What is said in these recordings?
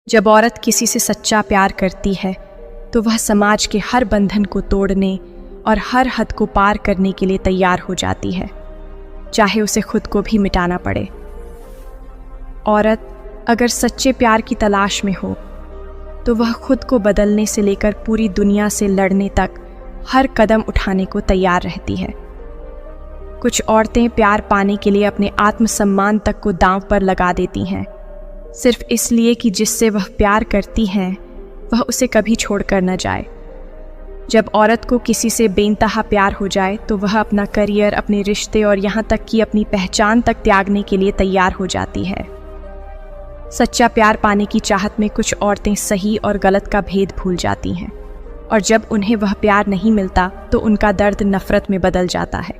जब औरत किसी से सच्चा प्यार करती है तो वह समाज के हर बंधन को तोड़ने और हर हद को पार करने के लिए तैयार हो जाती है, चाहे उसे खुद को भी मिटाना पड़े। औरत अगर सच्चे प्यार की तलाश में हो तो वह खुद को बदलने से लेकर पूरी दुनिया से लड़ने तक हर कदम उठाने को तैयार रहती है। कुछ औरतें प्यार पाने के लिए अपने आत्मसम्मान तक को दांव पर लगा देती हैं, सिर्फ इसलिए कि जिससे वह प्यार करती हैं वह उसे कभी छोड़कर न जाए। जब औरत को किसी से बेइंतहा प्यार हो जाए तो वह अपना करियर, अपने रिश्ते और यहाँ तक कि अपनी पहचान तक त्यागने के लिए तैयार हो जाती है। सच्चा प्यार पाने की चाहत में कुछ औरतें सही और गलत का भेद भूल जाती हैं, और जब उन्हें वह प्यार नहीं मिलता तो उनका दर्द नफरत में बदल जाता है।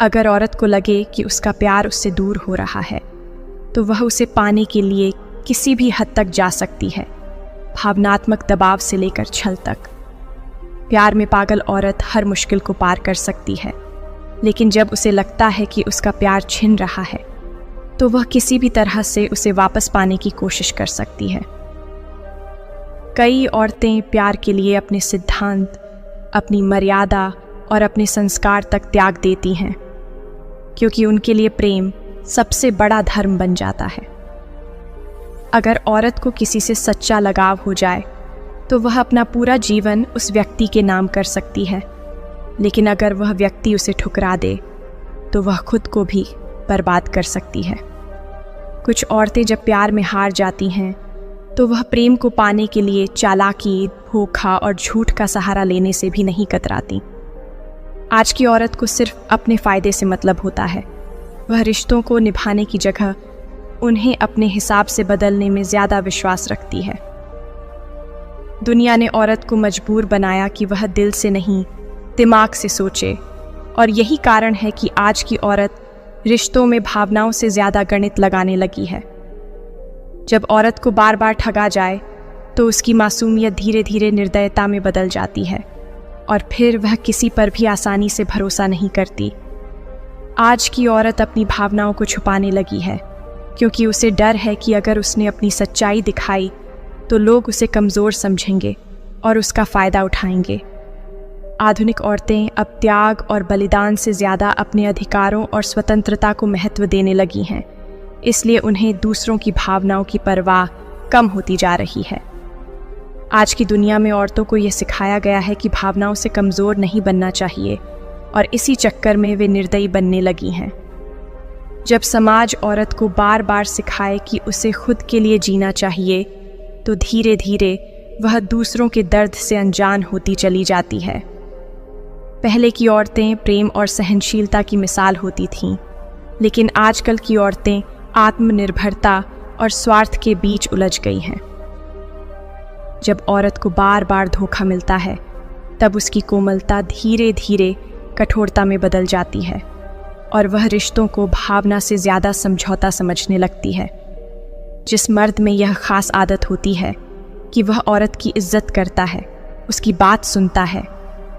अगर औरत को लगे कि उसका प्यार उससे दूर हो रहा है तो वह उसे पाने के लिए किसी भी हद तक जा सकती है, भावनात्मक दबाव से लेकर छल तक। प्यार में पागल औरत हर मुश्किल को पार कर सकती है, लेकिन जब उसे लगता है कि उसका प्यार छिन रहा है तो वह किसी भी तरह से उसे वापस पाने की कोशिश कर सकती है। कई औरतें प्यार के लिए अपने सिद्धांत, अपनी मर्यादा और अपने संस्कार तक त्याग देती हैं, क्योंकि उनके लिए प्रेम सबसे बड़ा धर्म बन जाता है। अगर औरत को किसी से सच्चा लगाव हो जाए तो वह अपना पूरा जीवन उस व्यक्ति के नाम कर सकती है, लेकिन अगर वह व्यक्ति उसे ठुकरा दे तो वह खुद को भी बर्बाद कर सकती है। कुछ औरतें जब प्यार में हार जाती हैं तो वह प्रेम को पाने के लिए चालाकी, धोखा और झूठ का सहारा लेने से भी नहीं कतराती। आज की औरत को सिर्फ अपने फ़ायदे से मतलब होता है। वह रिश्तों को निभाने की जगह उन्हें अपने हिसाब से बदलने में ज़्यादा विश्वास रखती है। दुनिया ने औरत को मजबूर बनाया कि वह दिल से नहीं, दिमाग से सोचे, और यही कारण है कि आज की औरत रिश्तों में भावनाओं से ज़्यादा गणित लगाने लगी है। जब औरत को बार बार ठगा जाए तो उसकी मासूमियत धीरे धीरे निर्दयता में बदल जाती है, और फिर वह किसी पर भी आसानी से भरोसा नहीं करती। आज की औरत अपनी भावनाओं को छुपाने लगी है, क्योंकि उसे डर है कि अगर उसने अपनी सच्चाई दिखाई तो लोग उसे कमज़ोर समझेंगे और उसका फ़ायदा उठाएंगे। आधुनिक औरतें अब त्याग और बलिदान से ज़्यादा अपने अधिकारों और स्वतंत्रता को महत्व देने लगी हैं, इसलिए उन्हें दूसरों की भावनाओं की परवाह कम होती जा रही है। आज की दुनिया में औरतों को यह सिखाया गया है कि भावनाओं से कमज़ोर नहीं बनना चाहिए, और इसी चक्कर में वे निर्दयी बनने लगी हैं। जब समाज औरत को बार बार सिखाए कि उसे खुद के लिए जीना चाहिए तो धीरे धीरे वह दूसरों के दर्द से अनजान होती चली जाती है। पहले की औरतें प्रेम और सहनशीलता की मिसाल होती थीं, लेकिन आजकल की औरतें आत्मनिर्भरता और स्वार्थ के बीच उलझ गई हैं। जब औरत को बार बार धोखा मिलता है तब उसकी कोमलता धीरे धीरे कठोरता में बदल जाती है, और वह रिश्तों को भावना से ज़्यादा समझौता समझने लगती है। जिस मर्द में यह ख़ास आदत होती है कि वह औरत की इज्जत करता है, उसकी बात सुनता है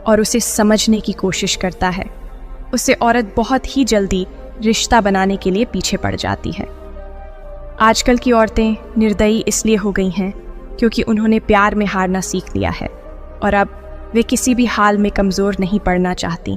और उसे समझने की कोशिश करता है, उससे औरत बहुत ही जल्दी रिश्ता बनाने के लिए पीछे पड़ जाती है। आजकल की औरतें निर्दयी इसलिए हो गई हैं क्योंकि उन्होंने प्यार में हारना सीख लिया है, और अब वे किसी भी हाल में कमज़ोर नहीं पड़ना चाहती।